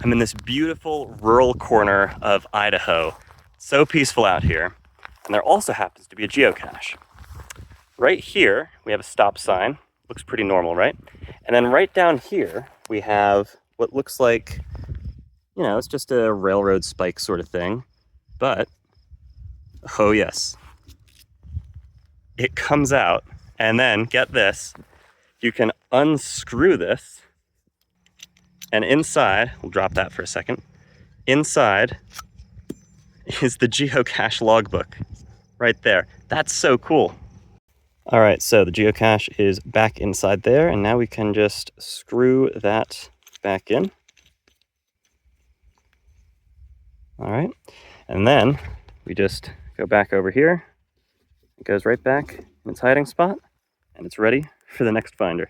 I'm in this beautiful rural corner of Idaho. So peaceful out here. And there also happens to be a geocache. Right here, we have a stop sign. Looks pretty normal, right? And then right down here, we have what looks like, it's just a railroad spike sort of thing. But, oh yes, it comes out. And then, get this, you can unscrew this. And inside, we'll drop that for a second. Inside is the geocache logbook right there. That's so cool. All right, so the geocache is back inside there, and now we can just screw that back in. All right, and then we just go back over here. It goes right back in its hiding spot, and it's ready for the next finder.